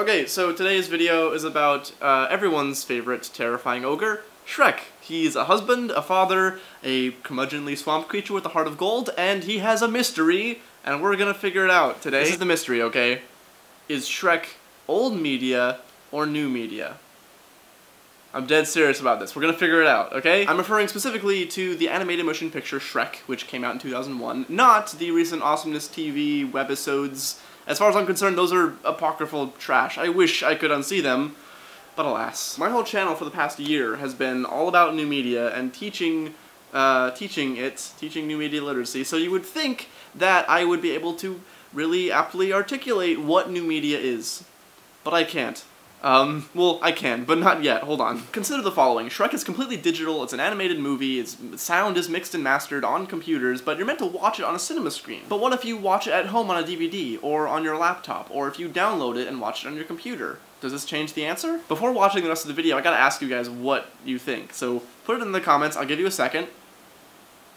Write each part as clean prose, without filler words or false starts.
Okay, so today's video is about everyone's favorite terrifying ogre, Shrek. He's a husband, a father, a curmudgeonly swamp creature with a heart of gold, and he has a mystery, and we're gonna figure it out today. This is the mystery, okay? Is Shrek old media or new media? I'm dead serious about this. We're gonna figure it out, okay? I'm referring specifically to the animated motion picture Shrek, which came out in 2001, not the recent Awesomeness TV webisodes. As far as I'm concerned, those are apocryphal trash. I wish I could unsee them, but alas. My whole channel for the past year has been all about new media and teaching new media literacy, so you would think that I would be able to really aptly articulate what new media is. But I can't. Well, I can, but not yet. Hold on. Consider the following. Shrek is completely digital, it's an animated movie, its sound is mixed and mastered on computers, but you're meant to watch it on a cinema screen. But what if you watch it at home on a DVD, or on your laptop, or if you download it and watch it on your computer? Does this change the answer? Before watching the rest of the video, I gotta ask you guys what you think, so put it in the comments, I'll give you a second.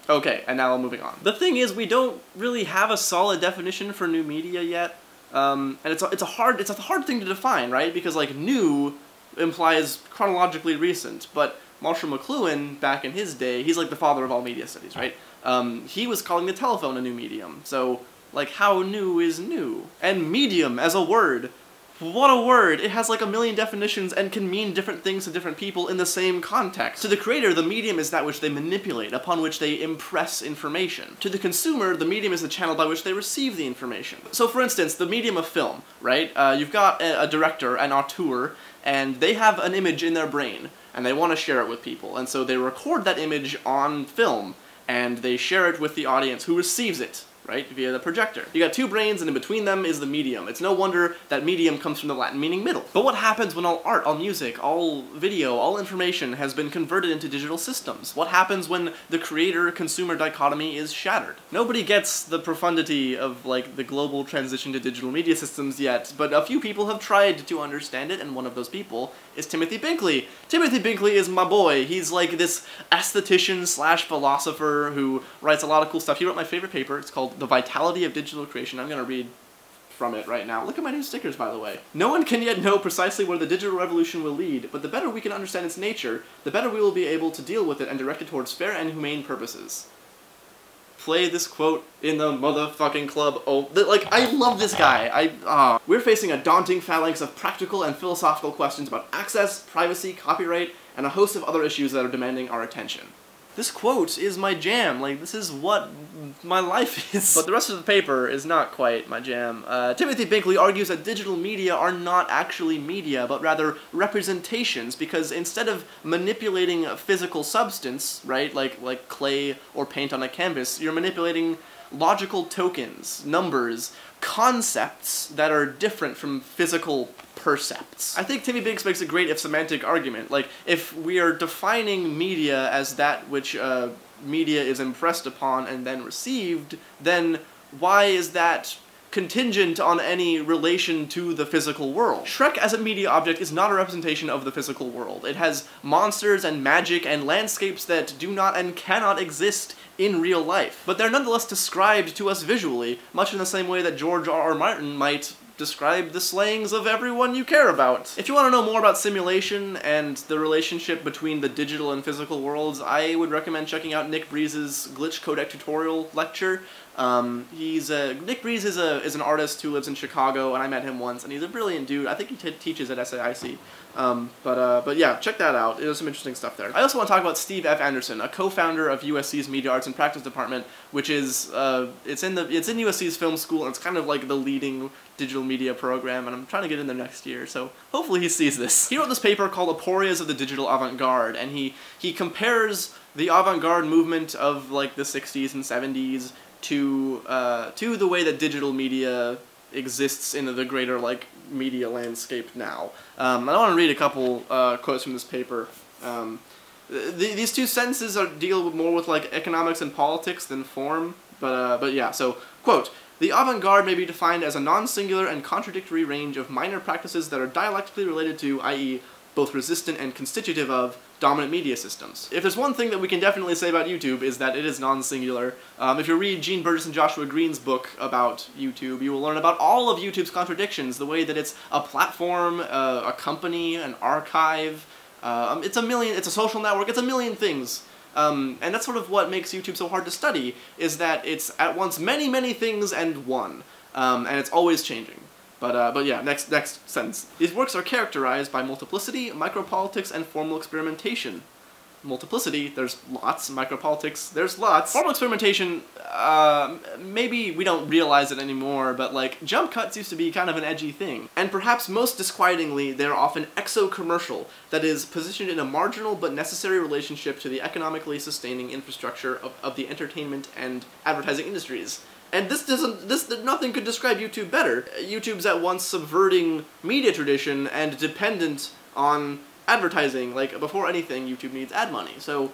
Okay, and now moving on. The thing is, we don't really have a solid definition for new media yet. And it's a hard thing to define, right? Because, like, new implies chronologically recent, but Marshall McLuhan, back in his day, he's like the father of all media studies, right? He was calling the telephone a new medium, so, like, how new is new? And medium as a word, what a word! It has like a million definitions and can mean different things to different people in the same context. To the creator, the medium is that which they manipulate, upon which they impress information. To the consumer, the medium is the channel by which they receive the information. So for instance, the medium of film, right? You've got a director, an auteur, and they have an image in their brain, and they want to share it with people, and so they record that image on film, and they share it with the audience who receives it, right, via the projector. You got two brains, and in between them is the medium. It's no wonder that medium comes from the Latin meaning middle. But what happens when all art, all music, all video, all information has been converted into digital systems? What happens when the creator-consumer dichotomy is shattered? Nobody gets the profundity of, like, the global transition to digital media systems yet, but a few people have tried to understand it, and one of those people is Timothy Binkley. Timothy Binkley is my boy. He's like this aesthetician slash philosopher who writes a lot of cool stuff. He wrote my favorite paper. It's called The Vitality of Digital Creation. I'm gonna read from it right now. Look at my new stickers, by the way. No one can yet know precisely where the digital revolution will lead, but the better we can understand its nature, the better we will be able to deal with it and direct it towards fair and humane purposes. Play this quote in the motherfucking club. Oh, like, I love this guy. We're facing a daunting phalanx of practical and philosophical questions about access, privacy, copyright, and a host of other issues that are demanding our attention. This quote is my jam. Like, this is what my life is. But the rest of the paper is not quite my jam. Timothy Binkley argues that digital media are not actually media, but rather representations, because instead of manipulating a physical substance, right, like clay or paint on a canvas, you're manipulating logical tokens, numbers, concepts that are different from physical percepts. I think Timmy Biggs makes a great if-semantic argument. Like, if we are defining media as that which media is impressed upon and then received, then why is that contingent on any relation to the physical world? Shrek as a media object is not a representation of the physical world. It has monsters and magic and landscapes that do not and cannot exist in real life. But they're nonetheless described to us visually, much in the same way that George R.R. Martin might describe the slayings of everyone you care about. If you want to know more about simulation and the relationship between the digital and physical worlds, I would recommend checking out Nick Breeze's Glitch Codec tutorial lecture. Nick Breeze is an artist who lives in Chicago, and I met him once, and he's a brilliant dude. I think he teaches at SAIC. But yeah, check that out. There's some interesting stuff there. I also want to talk about Steve F. Anderson, a co-founder of USC's Media Arts and Practice Department, which is, it's in USC's film school, and it's kind of like the leading digital media program, and I'm trying to get in there next year, so hopefully he sees this. He wrote this paper called Aporias of the Digital Avant-Garde, and he compares the avant-garde movement of, like, the 60s and 70s to the way that digital media exists in the greater, like, media landscape now. I want to read a couple quotes from this paper. These two sentences deal more with, like, economics and politics than form, but yeah, so, quote, "The avant-garde may be defined as a non-singular and contradictory range of minor practices that are dialectically related to, i.e., both resistant and constitutive of dominant media systems. If there's one thing that we can definitely say about YouTube is that it is non-singular. If you read Gene Burgess and Joshua Green's book about YouTube, you will learn about all of YouTube's contradictions, the way that it's a platform, a company, an archive, it's a social network, it's a million things. And that's sort of what makes YouTube so hard to study, is that it's at once many, many things and one. And it's always changing. But yeah, next sentence. These works are characterized by multiplicity, micropolitics, and formal experimentation. Multiplicity, there's lots. Micropolitics, there's lots. Formal experimentation, maybe we don't realize it anymore, but like, jump cuts used to be kind of an edgy thing. And perhaps most disquietingly, they're often exo-commercial, that is, positioned in a marginal but necessary relationship to the economically sustaining infrastructure of the entertainment and advertising industries. And nothing could describe YouTube better. YouTube's at once subverting media tradition and dependent on advertising. Like, before anything, YouTube needs ad money. So,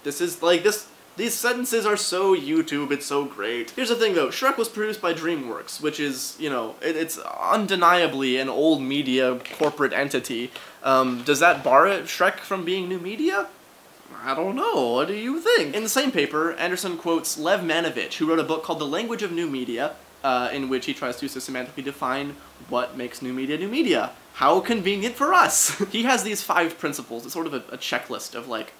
these sentences are so YouTube, it's so great. Here's the thing though, Shrek was produced by DreamWorks, which is, you know, it's undeniably an old media corporate entity. Does that bar Shrek from being new media? I don't know, what do you think? In the same paper, Anderson quotes Lev Manovich, who wrote a book called The Language of New Media, in which he tries to systematically define what makes new media new media. How convenient for us! He has these 5 principles. It's sort of a checklist of, like,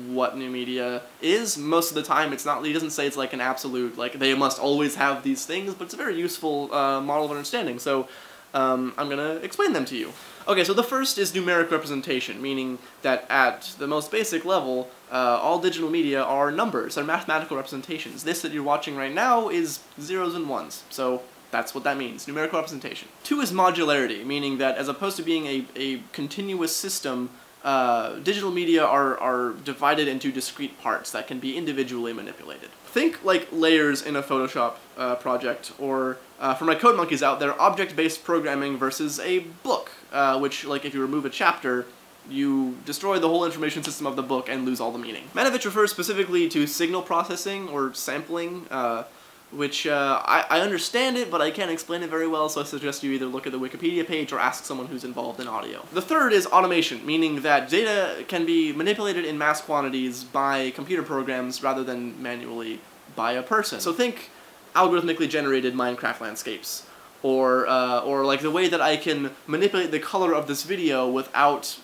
what new media is. Most of the time, it's not, he doesn't say it's like an absolute, like, they must always have these things, but it's a very useful model of understanding, so I'm gonna explain them to you. Okay, so the first is numeric representation, meaning that at the most basic level, all digital media are numbers, they're mathematical representations. This that you're watching right now is zeros and ones, so that's what that means, numerical representation. 2 is modularity, meaning that as opposed to being a continuous system, digital media are divided into discrete parts that can be individually manipulated. Think like layers in a Photoshop project, or for my code monkeys out there, object-based programming versus a book, which, like, if you remove a chapter, you destroy the whole information system of the book and lose all the meaning. Manovich refers specifically to signal processing or sampling, which I understand it, but I can't explain it very well, so I suggest you either look at the Wikipedia page or ask someone who's involved in audio. The third is automation, meaning that data can be manipulated in mass quantities by computer programs rather than manually by a person. So think algorithmically generated Minecraft landscapes, or like the way that I can manipulate the color of this video without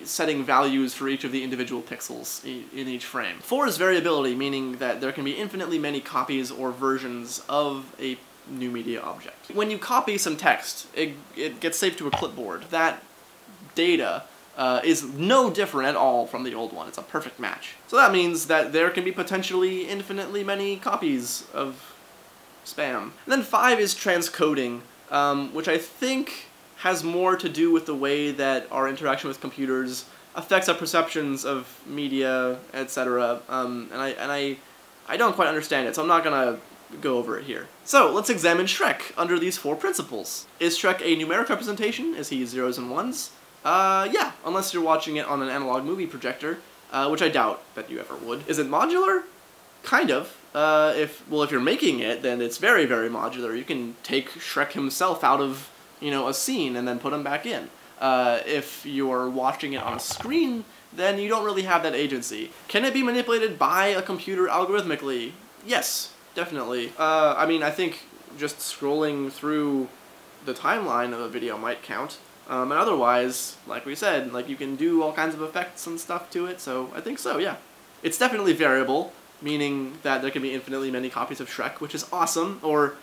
setting values for each of the individual pixels in each frame. 4 is variability, meaning that there can be infinitely many copies or versions of a new media object. When you copy some text, it gets saved to a clipboard. That data is no different at all from the old one. It's a perfect match. So that means that there can be potentially infinitely many copies of spam. And then 5 is transcoding, which I think has more to do with the way that our interaction with computers affects our perceptions of media, etc. And I don't quite understand it, so I'm not gonna go over it here. So let's examine Shrek under these 4 principles. Is Shrek a numeric representation? Is he zeros and ones? Yeah, unless you're watching it on an analog movie projector, which I doubt that you ever would. Is it modular? Kind of. If you're making it, then it's very, very modular. You can take Shrek himself out of, you know, a scene and then put them back in. If you're watching it on a screen, then you don't really have that agency. Can it be manipulated by a computer algorithmically? Yes, definitely. I mean, I think just scrolling through the timeline of a video might count. And otherwise, like we said, like, you can do all kinds of effects and stuff to it, so I think so, yeah. It's definitely variable, meaning that there can be infinitely many copies of Shrek, which is awesome, or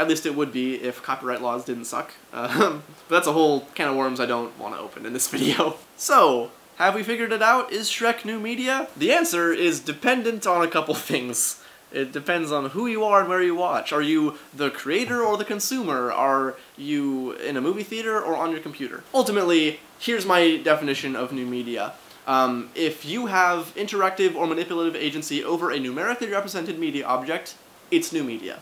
at least it would be if copyright laws didn't suck. But that's a whole can of worms I don't want to open in this video. So, have we figured it out? Is Shrek new media? The answer is dependent on a couple things. It depends on who you are and where you watch. Are you the creator or the consumer? Are you in a movie theater or on your computer? Ultimately, here's my definition of new media. If you have interactive or manipulative agency over a numerically represented media object, it's new media.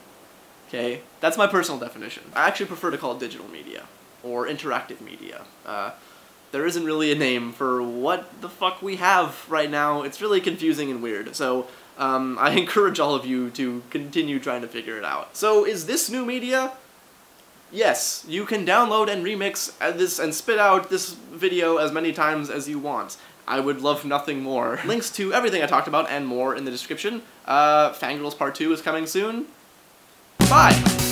Okay? That's my personal definition. I actually prefer to call it digital media, or interactive media. There isn't really a name for what the fuck we have right now. It's really confusing and weird, so I encourage all of you to continue trying to figure it out. So, is this new media? Yes, you can download and remix this and spit out this video as many times as you want. I would love nothing more. Links to everything I talked about and more in the description. Fangirls Part 2 is coming soon. Bye!